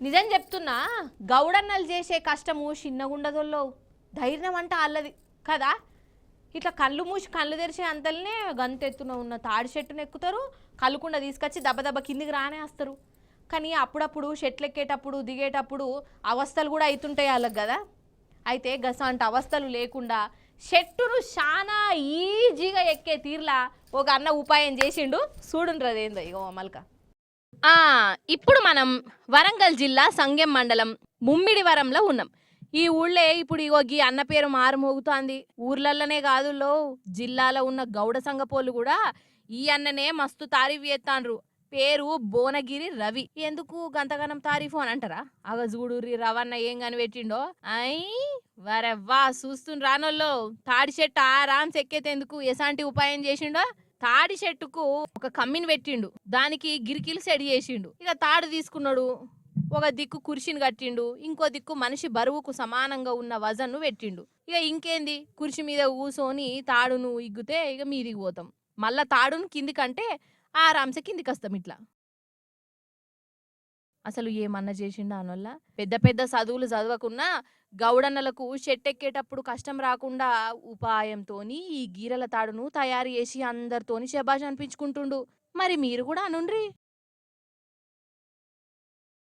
నిజం చెప్తున్నా, గౌడన్నలు చేసే కష్టము చిన్నగుండదోల్లో ధైర్యం అంటే అల్లది కదా. ఇట్లా కళ్ళు మూసి కళ్ళు తెరిచే అంతల్నే గంతెత్తున ఉన్న తాడి చెట్టును ఎక్కుతారు, కళ్ళుకుండా తీసుకొచ్చి దెబ్బ కిందికి రానేస్తారు. కానీ అప్పుడప్పుడు చెట్లు ఎక్కేటప్పుడు దిగేటప్పుడు అవస్థలు కూడా అవుతుంటాయి వాళ్ళకి కదా. అయితే గసంటి అవస్థలు లేకుండా చెట్టును చాలా ఈజీగా ఎక్కే తీర్లా ఒక అన్న ఉపాయం చేసిండు. చూడుండ్రు అదేందో ఇగో మల్క. ఆ ఇప్పుడు మనం వరంగల్ జిల్లా సంగెం మండలం ముమ్మిడివరంలో ఉన్నాం. ఈ ఊళ్ళే ఇప్పుడు ఇగో గీ అన్న పేరు మారుమోగుతోంది. ఊర్లల్లనే కాదులో, జిల్లాలో ఉన్న గౌడ సంఘపోళ్ళు కూడా ఈ అన్ననే మస్తు తారీఫ్ చేస్తాండ్రు. పేరు భువనగిరి రవి. ఎందుకు గంతగనం తారీఫు అని అంటారా? అగ చూడుర్రి రవన్న ఏం కనిపెట్టిండో. అయ్ వరెవ్వా చూస్తుని రానోళ్ళు, తాడి చెట్టు ఆరామ్స్ ఎక్కేతేందుకు ఎసాంటి ఉపాయం చేసిండో. తాడి చెట్టుకు ఒక కమ్మిని పెట్టిండు, దానికి గిరికీలు సెడి చేసిండు. ఇక తాడు తీసుకున్నాడు, ఒక దిక్కు కుర్చీని కట్టిండు, ఇంకో దిక్కు మనిషి బరువుకు సమానంగా ఉన్న వజన్ను పెట్టిండు. ఇక ఇంకేంది, కుర్చీ మీద కూసోని తాడును ఇగ్గితే ఇక మీదికి పోతాం. మళ్ళా తాడును కిందికంటే ఆరాంసే కిందికి వస్తాం. ఇట్లా అసలు ఏమన్నా చేసిండా అనొల్ల. పెద్ద పెద్ద చదువులు చదవకున్నా గౌడన్నలకు చెట్టెక్కేటప్పుడు కష్టం రాకుండా ఉపాయంతోని ఈ గీరల తాడును తయారు చేసి అందరితోని శబాష్ అనిపించుకుంటుండు. మరి మీరు కూడా అనుండ్రి.